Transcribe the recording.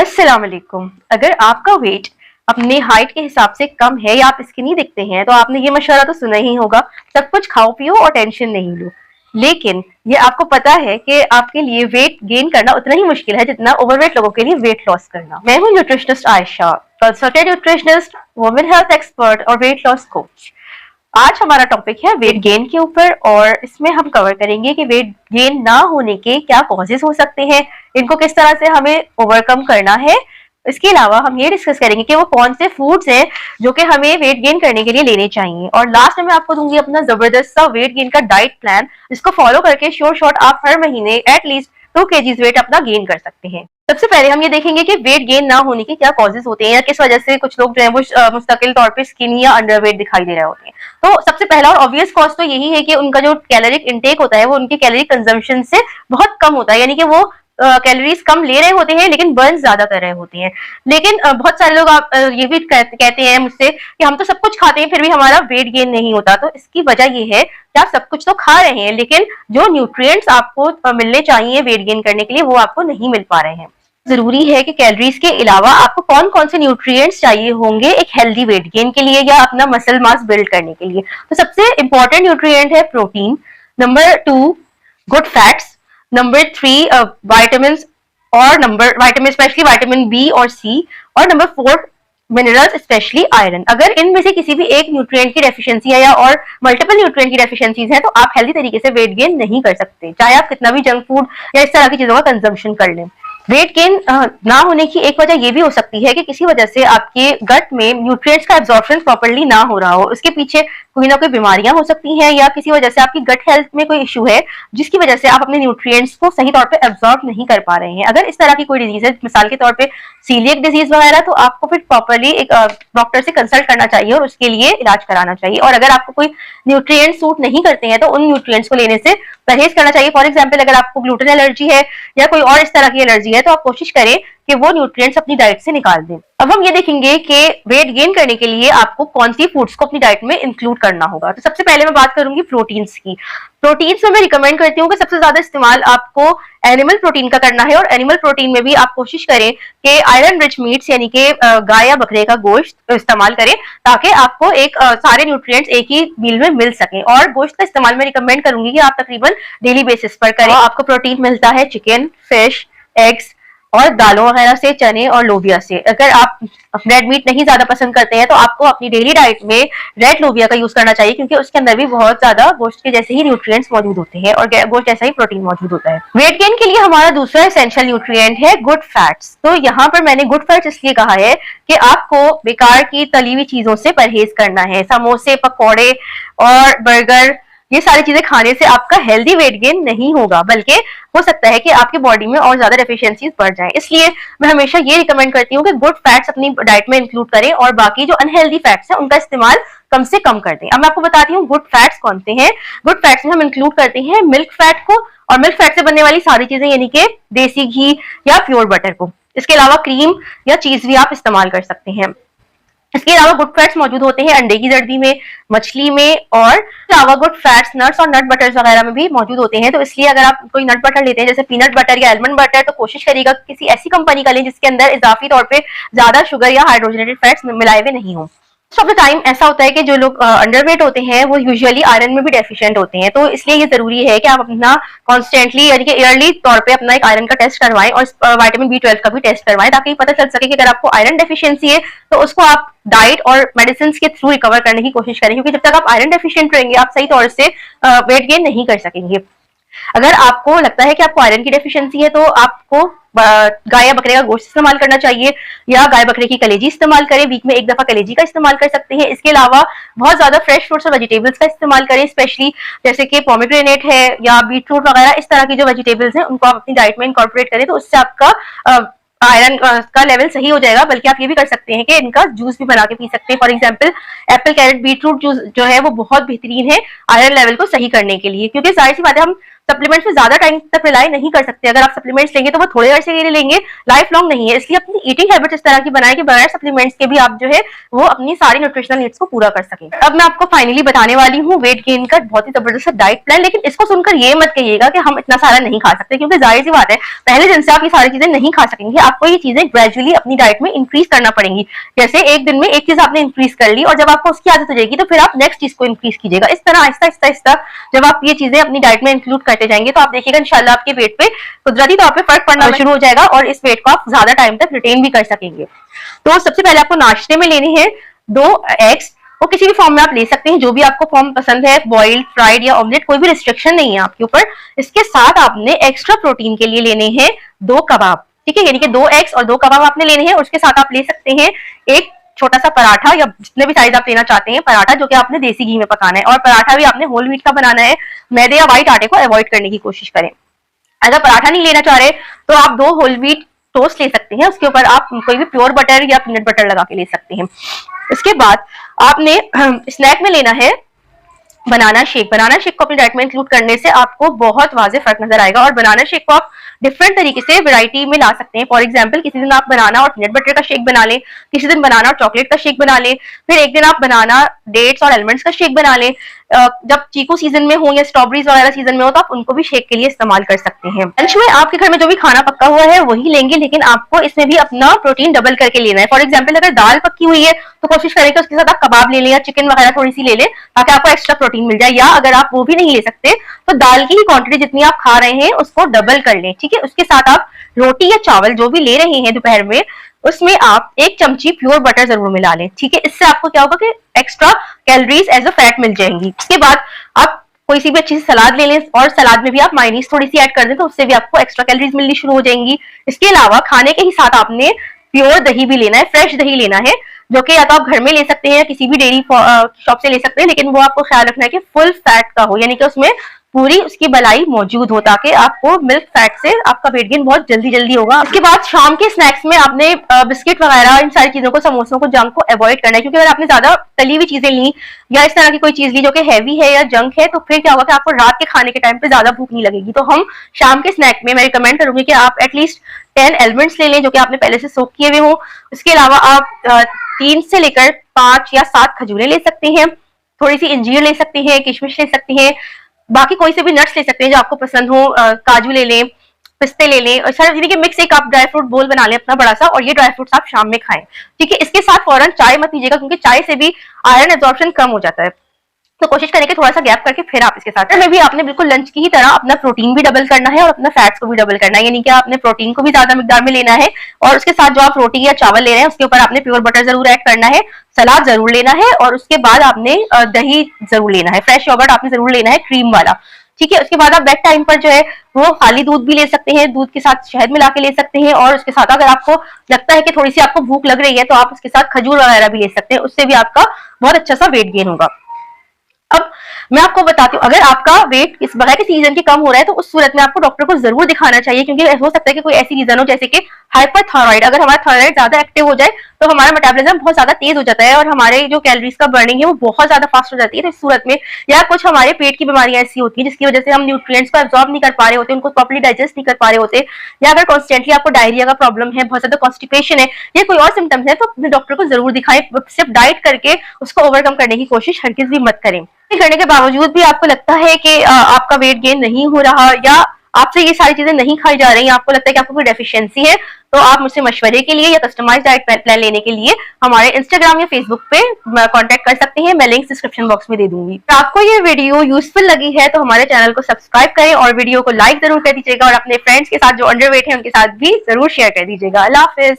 अस्सलाम वालेकुम। अगर आपका वेट अपने हाइट के हिसाब से कम है या आप स्किनी दिखते हैं तो आपने ये मशवरा तो सुना ही होगा, सब कुछ खाओ पियो और टेंशन नहीं लो। लेकिन ये आपको पता है कि आपके लिए वेट गेन करना उतना ही मुश्किल है जितना ओवरवेट लोगों के लिए वेट लॉस करना। मैं हूँ nutritionist Ayesha, consultant nutritionist, women health expert और वेट लॉस कोच। आज हमारा टॉपिक है वेट गेन के ऊपर और इसमें हम कवर करेंगे कि वेट गेन ना होने के क्या कॉजेस हो सकते हैं, इनको किस तरह से हमें ओवरकम करना है। इसके अलावा हम ये डिस्कस करेंगे कि वो कौन से फूड्स हैं जो कि हमें वेट गेन करने के लिए लेने चाहिए। और लास्ट में मैं आपको दूंगी अपना जबरदस्त सा वेट गेन का डाइट प्लान, जिसको फॉलो करके श्योर शॉर्ट आप हर महीने एटलीस्ट 2 kg वेट अपना गेन कर सकते हैं। सबसे पहले हम ये देखेंगे कि वेट गेन ना होने के क्या कॉजेस होते हैं या किस वजह से कुछ लोग जो है वो मुस्तकिल तौर पे स्किनी या अंडरवेट दिखाई दे रहे होते हैं। तो सबसे पहला और ऑब्वियस कॉज तो यही है कि उनका जो कैलोरिक इंटेक होता है वो उनके कैलोरी कंजम्पशन से बहुत कम होता है, यानी कि वो कैलोरीज कम ले रहे होते हैं लेकिन बर्न ज्यादा कर रहे होते हैं। लेकिन बहुत सारे लोग आप ये भी कहते हैं मुझसे कि हम तो सब कुछ खाते हैं फिर भी हमारा वेट गेन नहीं होता। तो इसकी वजह ये है कि आप सब कुछ तो खा रहे हैं लेकिन जो न्यूट्रिएंट्स आपको मिलने चाहिए वेट गेन करने के लिए वो आपको नहीं मिल पा रहे हैं। जरूरी है कि कैलोरीज के अलावा आपको कौन कौन से न्यूट्रिएंट्स चाहिए होंगे एक हेल्दी वेट गेन के लिए या अपना मसल मास बिल्ड करने के लिए। तो सबसे इंपॉर्टेंट न्यूट्रिएंट है protein, number 2 good fats, number 3 vitamin और number vitamin specially vitamin B और सी, और नंबर 4 मिनरल्स स्पेशली आयरन। अगर इनमें से किसी भी एक न्यूट्रिएंट की डेफिशिएंसी है या और मल्टीपल न्यूट्रिएंट की डेफिशिएंसीज है तो आप हेल्दी तरीके से वेट गेन नहीं कर सकते, चाहे आप कितना भी जंक फूड या इस तरह की चीजों का कंजम्पशन कर लें। वेट गेन ना होने की एक वजह ये भी हो सकती है कि किसी वजह से आपके गट में न्यूट्रिएंट्स का एब्जॉर्प्शन प्रॉपर्ली ना हो रहा हो। उसके पीछे कोई ना कोई बीमारियां हो सकती हैं या किसी वजह से आपकी गट हेल्थ में कोई इशू है जिसकी वजह से आप अपने न्यूट्रिएंट्स को सही तौर पे एब्जॉर्ब नहीं कर पा रहे हैं। अगर इस तरह की कोई डिजीज है, मिसाल के तौर पे सीलिएक डिजीज वगैरह, तो आपको फिर प्रॉपर्ली एक डॉक्टर से कंसल्ट करना चाहिए और उसके लिए इलाज कराना चाहिए। और अगर आपको कोई न्यूट्रिएंट्स सूट नहीं करते हैं तो उन न्यूट्रिएंट्स को लेने से परहेज करना चाहिए। फॉर एग्जाम्पल, अगर आपको ग्लूटेन एलर्जी है या कोई और इस तरह की एलर्जी है तो आप कोशिश करें कि वो न्यूट्रिएंट्स अपनी डाइट से निकाल दें। अब हम ये देखेंगे कि वेट गेन करने के लिए आपको कौन सी फूड्स को अपनी डाइट में इंक्लूड करना होगा। तो सबसे पहले मैं बात करूंगी प्रोटीन्स की। प्रोटीन्स में मैं रिकमेंड करती हूँ कि सबसे ज्यादा इस्तेमाल आपको एनिमल प्रोटीन का करना है और एनिमल प्रोटीन में भी आप कोशिश करें कि आयरन रिच मीट्स यानी कि गाय या बकरे का गोश्त इस्तेमाल करें ताकि आपको एक सारे न्यूट्रिएंट्स एक ही मील में मिल सके। और गोश्त का इस्तेमाल मैं रिकमेंड करूंगी कि आप तकरीबन डेली बेसिस पर करें। आपको प्रोटीन मिलता है चिकन, फिश, एग्स और दालों वगैरह से, चने और लोबिया से। अगर आप रेड मीट नहीं ज्यादा पसंद करते हैं तो आपको अपनी डेली डाइट में रेड लोबिया का यूज करना चाहिए क्योंकि उसके अंदर भी बहुत ज्यादा गोश्त के जैसे ही न्यूट्रिएंट्स मौजूद होते हैं और गोश्त जैसा ही प्रोटीन मौजूद होता है। वेट गेन के लिए हमारा दूसरा एसेंशियल न्यूट्रिएंट है गुड फैट्स। तो यहाँ पर मैंने गुड फैट्स इसलिए कहा है कि आपको बेकार की तली हुई चीजों से परहेज करना है। समोसे, पकौड़े और बर्गर, ये सारी चीजें खाने से आपका हेल्दी वेट गेन नहीं होगा, बल्कि हो सकता है कि आपकी बॉडी में और ज्यादा डेफिशिएंसीज बढ़ जाएं। इसलिए मैं हमेशा ये रिकमेंड करती हूँ कि गुड फैट्स अपनी डाइट में इंक्लूड करें और बाकी जो अनहेल्दी फैट्स हैं उनका इस्तेमाल कम से कम कर दें। अब मैं आपको बताती हूँ गुड फैट्स कौन से हैं। गुड फैट्स में हम इंक्लूड करते हैं मिल्क फैट को और मिल्क फैट से बनने वाली सारी चीजें, यानी कि देसी घी या प्योर बटर को। इसके अलावा क्रीम या चीज भी आप इस्तेमाल कर सकते हैं। इसके अलावा गुड फैट्स मौजूद होते हैं अंडे की जर्दी में, मछली में, और अलावा गुड फैट्स नट्स और नट बटर्स वगैरह में भी मौजूद होते हैं। तो इसलिए अगर आप कोई नट बटर लेते हैं जैसे पीनट बटर या आलमंड बटर तो कोशिश करिएगा किसी ऐसी कंपनी का लें जिसके अंदर इजाफी तौर पे ज्यादा शुगर या हाइड्रोजनेटेड फैट्स मिलाए हुए नहीं हो। मोस्ट ऑफ द टाइम ऐसा होता है कि जो लोग अंडरवेट होते हैं वो यूजुअली आयरन में भी डेफिशिएंट होते हैं, तो इसलिए ये जरूरी है कि आप अपना कॉन्स्टेंटली यानी कि ईयरली तौर पे अपना एक आयरन का टेस्ट करवाएं और विटामिन B12 का भी टेस्ट करवाएं ताकि पता चल सके कि अगर आपको आयरन डेफिशिएंसी है तो उसको आप डाइट और मेडिसिन के थ्रू रिकवर करने की कोशिश करें, क्योंकि जब तक आप आयरन डेफिशिएंट रहेंगे आप सही तौर से वेट गेन नहीं कर सकेंगे। अगर आपको लगता है कि आपको आयरन की डेफिशिएंसी है तो आपको गाय या बकरे का गोश्त इस्तेमाल करना चाहिए या गाय बकरे की कलेजी इस्तेमाल करें। वीक में एक दफा कलेजी का इस्तेमाल कर सकते हैं। इसके अलावा बहुत ज्यादा फ्रेश फ्रूट्स और वेजिटेबल्स का इस्तेमाल करें, स्पेशली जैसे कि पोमेग्रेनेट है या बीटरूट वगैरह, इस तरह की जो वेजिटेबल्स हैं उनको आप अपनी डाइट में इनकॉर्पोरेट करें तो उससे आपका आयरन का लेवल सही हो जाएगा। बल्कि आप ये भी कर सकते हैं कि इनका जूस भी बना के पी सकते हैं। For example apple, carrot, beetroot juice जो है वो बहुत बेहतरीन है आयरन लेवल को सही करने के लिए, क्योंकि जाहिर सी बात है हम सप्लीमेंट्स में ज्यादा टाइम तक रिलाई नहीं कर सकते। अगर आप सप्लीमेंट्स लेंगे तो वो थोड़े अरसे के लिए लेंगे, लाइफ लॉन्ग नहीं है। इसलिए अपनी ईटिंग हैबिट इस तरह की बनाए कि बगैर सप्लीमेंट्स के भी आप जो है वो अपनी सारी न्यूट्रिशनल नीड्स को पूरा कर सकें। अब मैं आपको फाइनली बताने वाली हूँ वेट गेन का बहुत ही जबरदस्त डाइट प्लान। लेकिन इसको सुनकर ये मत कहिएगा कि हम इतना सारा नहीं खा सकते, क्योंकि जाहिर सी बात है पहले दिन से आप ये सारी चीजें नहीं खा सकेंगे। आपको ये चीजें ग्रेजुअली अपनी डाइट में इंक्रीज करना पड़ेंगी। जैसे एक दिन में एक चीज आपने इंक्रीज कर ली और जब आपको उसकी आदत हो जाएगी तो फिर आप नेक्स्ट चीज को इंक्रीज कीजिएगा। इस तरह आहिस्ता आहिस्ता आहिस्ता जब आप ये चीजें अपनी डाइट में इंक्लूड करते जाएंगे तो आप देखिएगा इंशाल्लाह आपके वेट पे कुदरती तौर पे फर्क पड़ना शुरू हो जाएगा और इस वेट को आप ज्यादा टाइम तक रिटेन भी कर सकेंगे। तो सबसे पहले आपको नाश्ते में लेने हैं 2 एग्स। वो किसी भी फॉर्म में आप ले सकते हैं, जो भी आपको फॉर्म पसंद है, बॉइल्ड, फ्राइड या ऑमलेट, कोई भी रिस्ट्रिक्शन नहीं है आपके ऊपर। इसके साथ आपने एक्स्ट्रा प्रोटीन के लिए लेने हैं 2 कबाब, ठीक है, यानी कि 2 एग्स और 2 कबाब आपने लेने हैं। उसके साथ आप ले सकते हैं एक छोटा सा पराठा या जितने भी साइज आप लेना चाहते हैं पराठा, जो कि आपने देसी घी में पकाना है। और पराठा भी आपने होल व्हीट का बनाना है, मैदे या व्हाइट आटे को अवॉइड करने की कोशिश करें। अगर पराठा नहीं लेना चाह रहे तो आप 2 होल व्हीट टोस्ट ले सकते हैं, उसके ऊपर आप कोई भी प्योर बटर या पीनट बटर लगा के ले सकते हैं। इसके बाद आपने स्नैक में लेना है बनाना शेक। बनाना शेक को अपनी डाइट में इंक्लूड करने से आपको बहुत वाज़ेह फर्क नजर आएगा। और बनाना शेक को आप डिफरेंट तरीके से वैरायटी में ला सकते हैं। फॉर एग्जांपल किसी दिन आप बनाना और पीनट बटर का शेक बना लें, किसी दिन बनाना और चॉकलेट का शेक बना लें, फिर एक दिन आप बनाना, डेट्स और आलमंड्स का शेक बना लें। जब चीकू सीजन में हो या स्ट्रॉबेरीज वगैरह सीजन में हो तो आप उनको भी शेक के लिए इस्तेमाल कर सकते हैं। लंच में आपके घर में जो भी खाना पक्का हुआ है वही लेंगे, लेकिन आपको इसमें भी अपना प्रोटीन डबल करके लेना है। फॉर एग्जाम्पल अगर दाल पक्की हुई है तो कोशिश करें कि उसके साथ आप कबाब ले लें या चिकन वगैरह थोड़ी सी ले लें, ताकि आपको एक्स्ट्रा प्रोटीन मिल जाए। या अगर आप वो भी नहीं ले सकते तो दाल की ही क्वांटिटी जितनी आप खा रहे हैं उसको डबल कर लें, ठीक है। उसके साथ आप रोटी या चावल जो भी ले रहे हैं दोपहर में, उसमें आप 1 चमची प्योर बटर जरूर मिला लें, ठीक है। इससे आपको क्या होगा कि extra calories as a fat मिल जाएंगी। इसके बाद आप कोई सी भी अच्छी सी सलाद ले लें और सलाद में भी आप मायोनीज थोड़ी सी ऐड कर दें तो उससे भी आपको एक्स्ट्रा कैलोरीज मिलनी शुरू हो जाएंगी। इसके अलावा खाने के ही साथ आपने प्योर दही भी लेना है, फ्रेश दही लेना है, जो कि या तो आप घर में ले सकते हैं या किसी भी डेयरी शॉप से ले सकते हैं, लेकिन वो आपको ख्याल रखना है कि फुल फैट का हो, यानी कि उसमें पूरी उसकी मलाई मौजूद हो, ताकि आपको मिल्क फैट से आपका वेट गेन बहुत जल्दी जल्दी होगा। उसके बाद शाम के स्नैक्स में आपने बिस्किट वगैरह इन सारी चीजों को, समोसों को, जंक को अवॉइड करना है, क्योंकि अगर आपने ज्यादा तली हुई चीजें ली या इस तरह की कोई चीज ली जो कि हैवी है या जंक है तो फिर क्या होगा कि आपको रात के खाने के टाइम पे ज्यादा भूख नहीं लगेगी। तो हम शाम के स्नैक में मैं रिकमेंड करूंगी कि आप एटलीस्ट 10 एलमंड्स ले लें जो कि आपने पहले से सोक किए हुए हो। उसके अलावा आप 3 से लेकर 5 या 7 खजूरें ले सकते हैं, थोड़ी सी इंजीर ले सकते हैं, किशमिश ले सकते हैं, बाकी कोई से भी नट्स ले सकते हैं जो आपको पसंद हो, काजू ले लें, पिस्ते ले लें, और सारे के मिक्स एक आप ड्राई फ्रूट बोल बना लें अपना बड़ा सा, और ये ड्राई फ्रूट्स आप शाम में खाएं, ठीक है। इसके साथ फौरन चाय मत पीजिएगा, क्योंकि चाय से भी आयरन एब्जॉर्प्शन कम हो जाता है। तो कोशिश करें कि थोड़ा सा गैप करके फिर आप इसके साथ में भी आपने बिल्कुल लंच की ही तरह अपना प्रोटीन भी डबल करना है और अपना फैट्स को भी डबल करना है, यानी कि आपने प्रोटीन को भी ज्यादा मिकदार में लेना है और उसके साथ जो आप रोटी या चावल ले रहे हैं उसके ऊपर आपने प्योर बटर जरूर ऐड करना है, सलाद जरूर लेना है, और उसके बाद आपने दही जरूर लेना है, फ्रेश योगर्ट आपने जरूर लेना है, क्रीम वाला, ठीक है। उसके बाद आप बेड टाइम पर जो है वो खाली दूध भी ले सकते हैं, दूध के साथ शहद मिला के ले सकते हैं, और उसके साथ अगर आपको लगता है कि थोड़ी सी आपको भूख लग रही है तो आप उसके साथ खजूर वगैरह भी ले सकते हैं, उससे भी आपका बहुत अच्छा सा वेट गेन होगा। अब मैं आपको बताती हूँ, अगर आपका वेट इस बगैर किसी रीजन के कम हो रहा है तो उस सूरत में आपको डॉक्टर को जरूर दिखाना चाहिए, क्योंकि हो सकता है कि कोई ऐसी रीजन हो जैसे कि हाइपरथायराइड। अगर हमारा थायराइड ज्यादा एक्टिव हो जाए तो हमारा मेटाबॉलिज्म बहुत ज्यादा तेज हो जाता है और हमारे जो कैलोरीज का बर्निंग है वो बहुत ज्यादा फास्ट हो जाती है। तो इस सूरत में, या कुछ हमारे पेट की बीमारियां ऐसी होती है जिसकी वजह से हम न्यूट्रिएंट्स को एब्जॉर्ब नहीं कर पा रहे होते, उनको प्रॉपर्ली डाइजेस्ट नहीं कर पा रहे होते, या अगर कॉन्स्टेंटली आपको डायरिया का प्रॉब्लम है, बहुत ज्यादा कॉन्स्टिपेशन है, या कोई और सिम्टम्स है, तो अपने डॉक्टर को जरूर दिखाएं। सिर्फ डाइट करके उसको ओवरकम करने की कोशिश हरगिज भी मत करें। करने के बावजूद भी आपको लगता है कि आपका वेट गेन नहीं हो रहा, या आपसे ये सारी चीजें नहीं खाई जा रही, आपको लगता है कि आपको कोई डेफिशिएंसी है, तो आप मुझसे मशवरे के लिए या कस्टमाइज्ड डाइट प्लान लेने के लिए हमारे इंस्टाग्राम या फेसबुक पे कांटेक्ट कर सकते हैं। मैं लिंक डिस्क्रिप्शन बॉक्स में दे दूंगी। तो आपको ये वीडियो यूजफुल लगी है तो हमारे चैनल को सब्सक्राइब करें और वीडियो को लाइक जरूर कर दीजिएगा, और अपने फ्रेंड्स के साथ जो अंडरवेट है उनके साथ भी जरूर शेयर कर दीजिएगा। अल्लाह हाफिज।